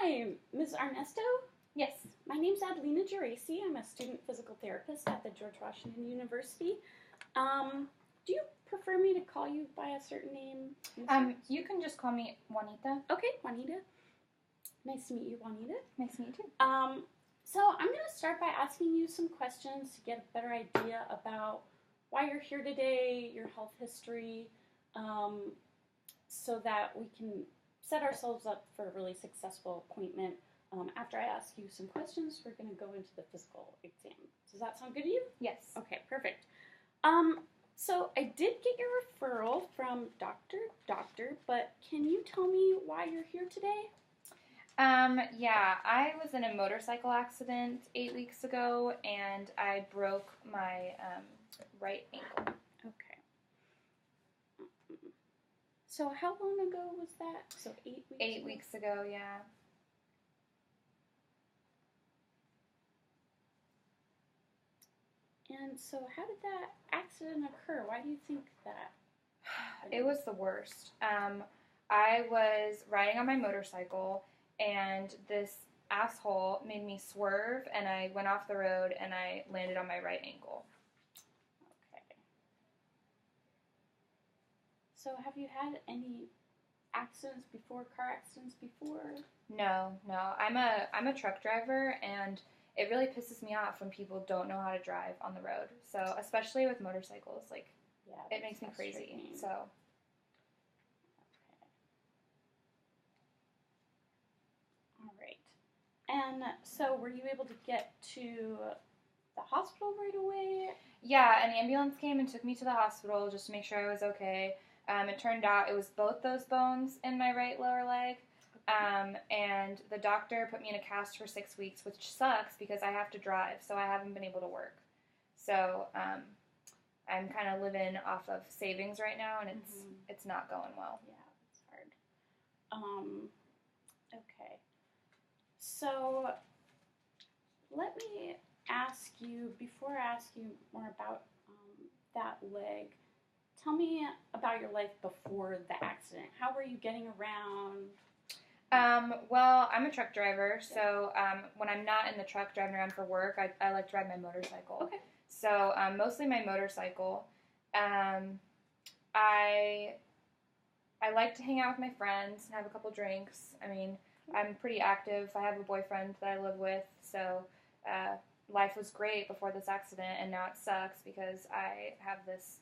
Hi, Ms. Ernesto. Yes. My name's Adlena. I'm a student physical therapist at the George Washington University. Do you prefer me to call you by a certain name? You can just call me Juanita. Okay, Juanita. Nice to meet you, Juanita. Nice to meet you too. So I'm going to start by asking you some questions to get a better idea about why you're here today, your health history, so that we can set ourselves up for a really successful appointment. After I ask you some questions, we're going to go into the physical exam. Does that sound good to you? Yes. Okay, perfect. So I did get your referral from Doctor, but can you tell me why you're here today? Yeah, I was in a motorcycle accident 8 weeks ago, and I broke my right ankle. Okay. So how long ago was that? So 8 weeks 8 weeks ago, yeah. And so how did that accident occur? Why do you think that happened? It was the worst. I was riding on my motorcycle, and this asshole made me swerve, and I went off the road, and I landed on my right ankle. Okay. So have you had any accidents before, car accidents before? No. I'm a truck driver, and it really pisses me off when people don't know how to drive on the road. So especially with motorcycles, it makes me crazy. So. Okay. All right. And so were you able to get to the hospital right away? Yeah, an ambulance came and took me to the hospital just to make sure I was okay. It turned out it was both those bones in my right lower leg. And the doctor put me in a cast for 6 weeks, which sucks because I have to drive, so I haven't been able to work. So I'm kind of living off of savings right now, and it's not going well. Yeah, it's hard. Okay. So let me ask you, before I ask you more about that leg, tell me about your life before the accident. How were you getting around? Well, I'm a truck driver, so when I'm not in the truck driving around for work, I like to ride my motorcycle. Okay. So mostly my motorcycle. I like to hang out with my friends and have a couple drinks. I mean, I'm pretty active. I have a boyfriend that I live with, so life was great before this accident, and now it sucks because I have this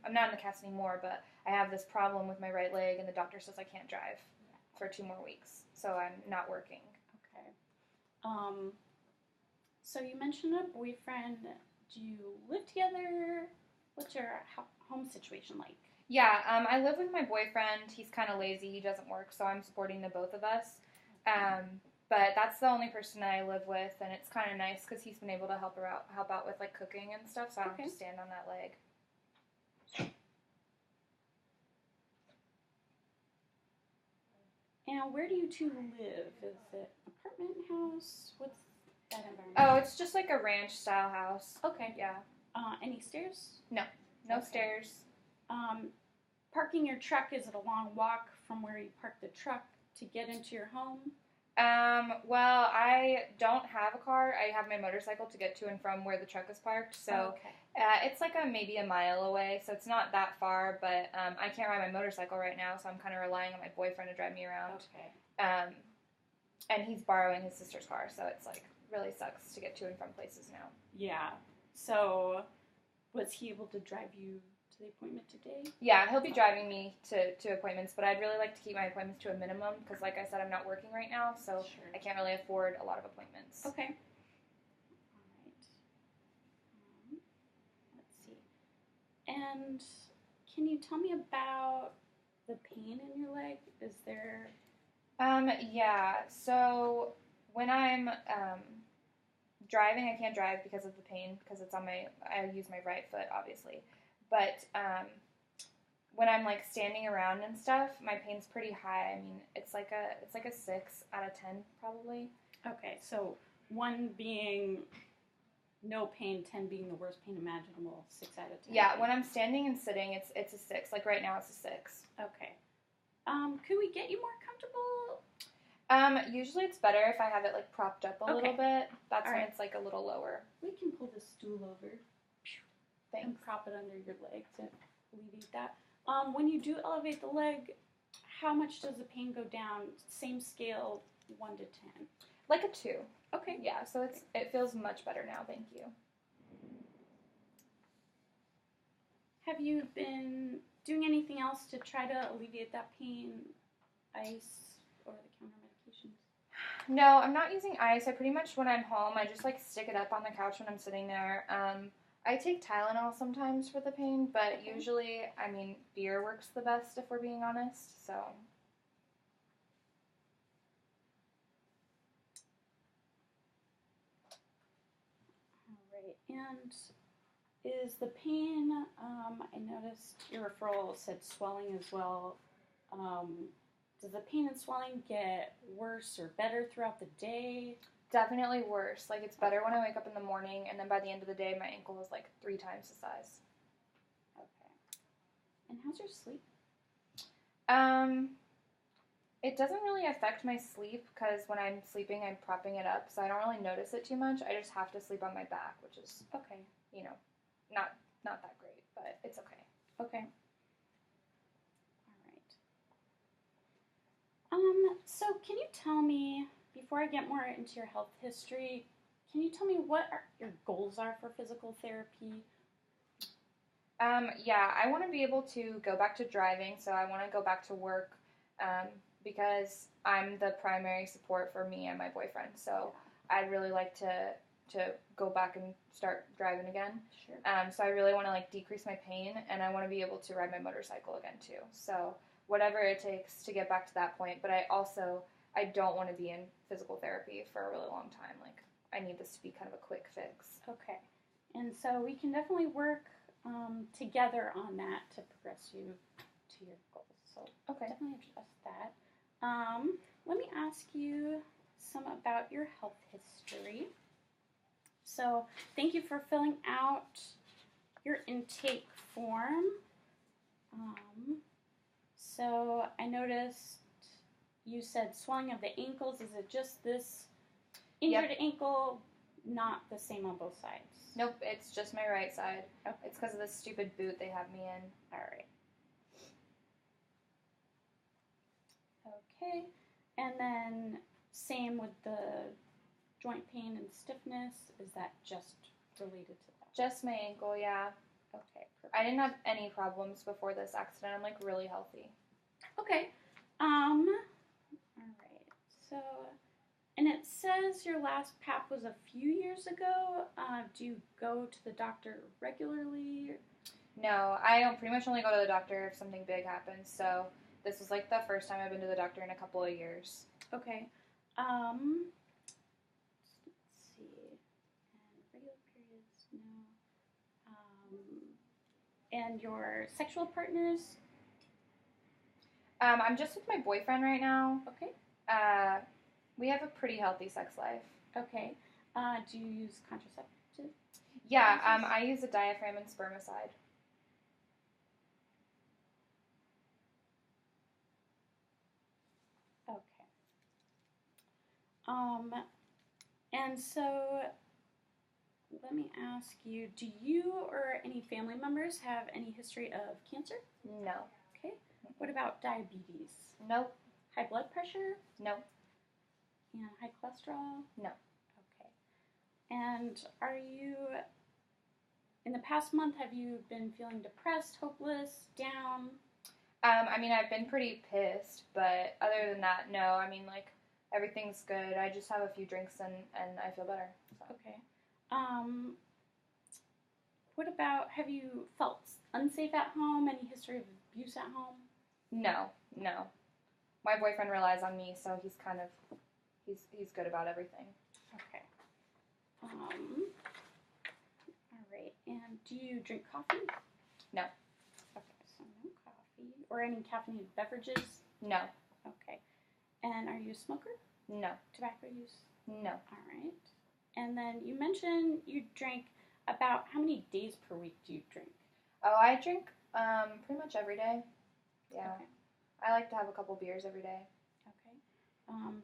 I'm not in the cast anymore, but I have this problem with my right leg, and the doctor says I can't drive for 2 more weeks, so I'm not working. Okay. So you mentioned a boyfriend. Do you live together? What's your home situation like? Yeah, I live with my boyfriend. He's kind of lazy. He doesn't work, so I'm supporting the both of us. But that's the only person that I live with, and it's kind of nice because he's been able to help out with cooking and stuff, so I don't have to stand on that leg. And where do you two live? Is it apartment, house? What's that environment? Oh, it's just like a ranch-style house. Okay. Yeah. Any stairs? No stairs. Parking your truck, is it a long walk from where you park the truck to get into your home? Well, I don't have a car. I have my motorcycle to get to and from where the truck is parked, so it's like maybe a mile away, so it's not that far, but I can't ride my motorcycle right now, so I'm kind of relying on my boyfriend to drive me around. Okay. And he's borrowing his sister's car, so it's really sucks to get to and from places now. Yeah. So was he able to drive you to the appointment today? Yeah, he'll be driving me to appointments, but I'd really like to keep my appointments to a minimum because, like I said, I'm not working right now, so I can't really afford a lot of appointments. Okay. All right. Let's see. And can you tell me about the pain in your leg? Is there... Yeah, so when I'm driving, I can't drive because of the pain, because it's on I use my right foot, obviously. But when I'm standing around and stuff, my pain's pretty high. I mean, it's like a 6 out of 10 probably. Okay, so 1 being no pain, 10 being the worst pain imaginable, 6 out of 10. Yeah, when I'm standing and sitting, it's a 6. Like right now, it's a 6. Okay. Could we get you more comfortable? Usually it's better if I have it like propped up a little bit. That's when it's like a little lower. We can pull the stool over. Thanks. And prop it under your leg to alleviate that. When you do elevate the leg, how much does the pain go down? Same scale, 1 to 10. Like a 2. Okay. Yeah, so it feels much better now, thank you. Have you been doing anything else to try to alleviate that pain? Ice, over-the-counter medications? No, I'm not using ice. I pretty much, when I'm home, I just like stick it up on the couch when I'm sitting there. I take Tylenol sometimes for the pain, but usually, I mean, beer works the best if we're being honest, so. Alright, and is the pain, I noticed your referral said swelling as well. Does the pain and swelling get worse or better throughout the day? Definitely worse. Like, it's better when I wake up in the morning, and then by the end of the day, my ankle is like 3 times the size. Okay. And how's your sleep? It doesn't really affect my sleep because when I'm sleeping, I'm propping it up, so I don't really notice it too much. I just have to sleep on my back, which is, okay, you know, not that great, but it's okay. Okay. So can you tell me, before I get more into your health history, can you tell me what your goals are for physical therapy? Yeah, I want to be able to go back to driving, so I want to go back to work because I'm the primary support for me and my boyfriend. So I'd really like to go back and start driving again. Sure. So I really want to like decrease my pain, and I want to be able to ride my motorcycle again too. So whatever it takes to get back to that point. But I don't want to be in physical therapy for a really long time. Like, I need this to be kind of a quick fix. Okay. And so we can definitely work together on that to progress you to your goals. So definitely address that. Let me ask you some about your health history. So thank you for filling out your intake form. So I noticed you said swelling of the ankles. Is it just this injured ankle, not the same on both sides? Nope, it's just my right side. Okay. It's because of this stupid boot they have me in. All right. Okay. And then same with the joint pain and stiffness. Is that just related to that? Just my ankle, yeah. Okay. Perfect. I didn't have any problems before this accident. I'm like really healthy. Okay. All right. So, and it says your last PAP was a few years ago. Do you go to the doctor regularly? No, I don't pretty much only go to the doctor if something big happens. So this was like the first time I've been to the doctor in a couple of years. Okay. Let's see. And regular periods, no. And your sexual partners? I'm just with my boyfriend right now. Okay. We have a pretty healthy sex life. Okay. Do you use contraceptive? Yeah, I use a diaphragm and spermicide. Okay. And so let me ask you, do you or any family members have any history of cancer? No. Okay. What about diabetes? Nope. High blood pressure? No. And high cholesterol? No. Okay. And are you, in the past month, have you been feeling depressed, hopeless, down? I mean, I've been pretty pissed, but other than that, no. I mean, like, everything's good. I just have a few drinks and I feel better. So. Okay. What about, have you felt unsafe at home? Any history of abuse at home? No. My boyfriend relies on me, so he's kind of, he's good about everything. Okay. All right. And do you drink coffee? No. Okay, so no coffee. Or any caffeinated beverages? No. Okay. And are you a smoker? No. Tobacco use? No. All right. And then you mentioned you drank about, how many days per week do you drink? Oh, I drink pretty much every day. Yeah. Okay. I like to have a couple beers every day. Okay.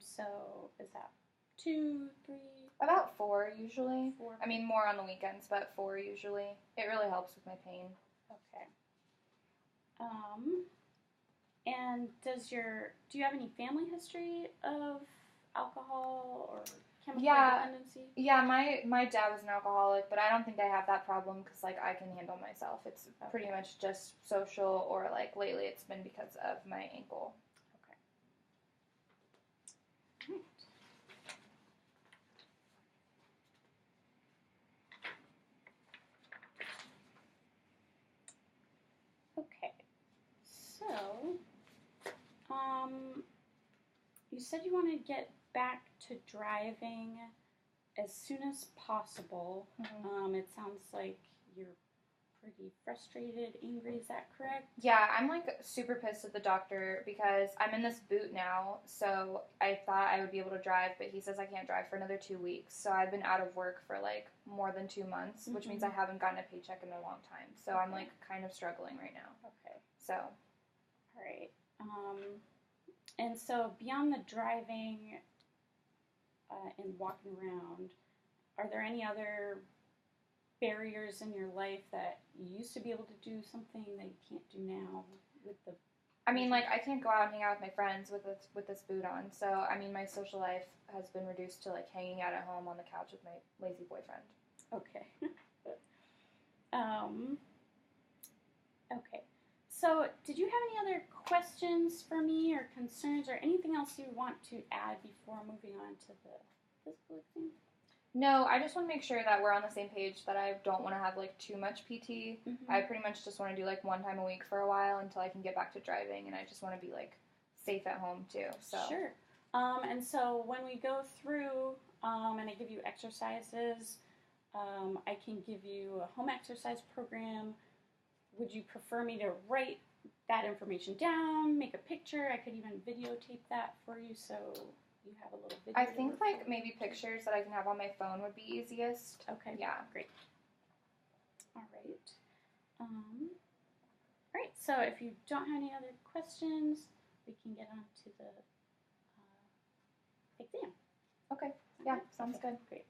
So is that 2, 3? About 4 usually. 4. I mean, more on the weekends, but 4 usually. It really helps with my pain. Okay. And do you have any family history of alcohol or chemical dependency? Yeah, my dad was an alcoholic, but I don't think I have that problem because, like, I can handle myself. It's pretty much just social, or, like, lately it's been because of my ankle. Okay. All right. Okay. So, you said you want to get back to driving as soon as possible. Mm-hmm. It sounds like you're pretty frustrated, angry. Is that correct? Yeah, I'm like super pissed at the doctor because I'm in this boot now. So I thought I would be able to drive, but he says I can't drive for another 2 weeks. So I've been out of work for like more than 2 months, which means I haven't gotten a paycheck in a long time. So I'm like kind of struggling right now. Okay. So, all right. And so beyond the driving and walking around, are there any other barriers in your life that you used to be able to do something that you can't do now with the... I mean, like, I can't go out and hang out with my friends with this boot on. So, I mean, my social life has been reduced to, like, hanging out at home on the couch with my lazy boyfriend. Okay. Okay. So, did you have any other questions for me or concerns or anything else you want to add before moving on to the physical exam? No, I just want to make sure that we're on the same page, that I don't want to have, like, too much PT. I pretty much just want to do, like, 1 time a week for a while until I can get back to driving, and I just want to be, like, safe at home, too. So. Sure. And so when we go through and I give you exercises, I can give you a home exercise program. Would you prefer me to write that information down, make a picture? I could even videotape that for you so you have a little video. I think, like, maybe pictures that I can have on my phone would be easiest. Okay. Yeah. Great. All right. All right. So if you don't have any other questions, we can get on to the exam. Okay. Yeah, sounds good. Great.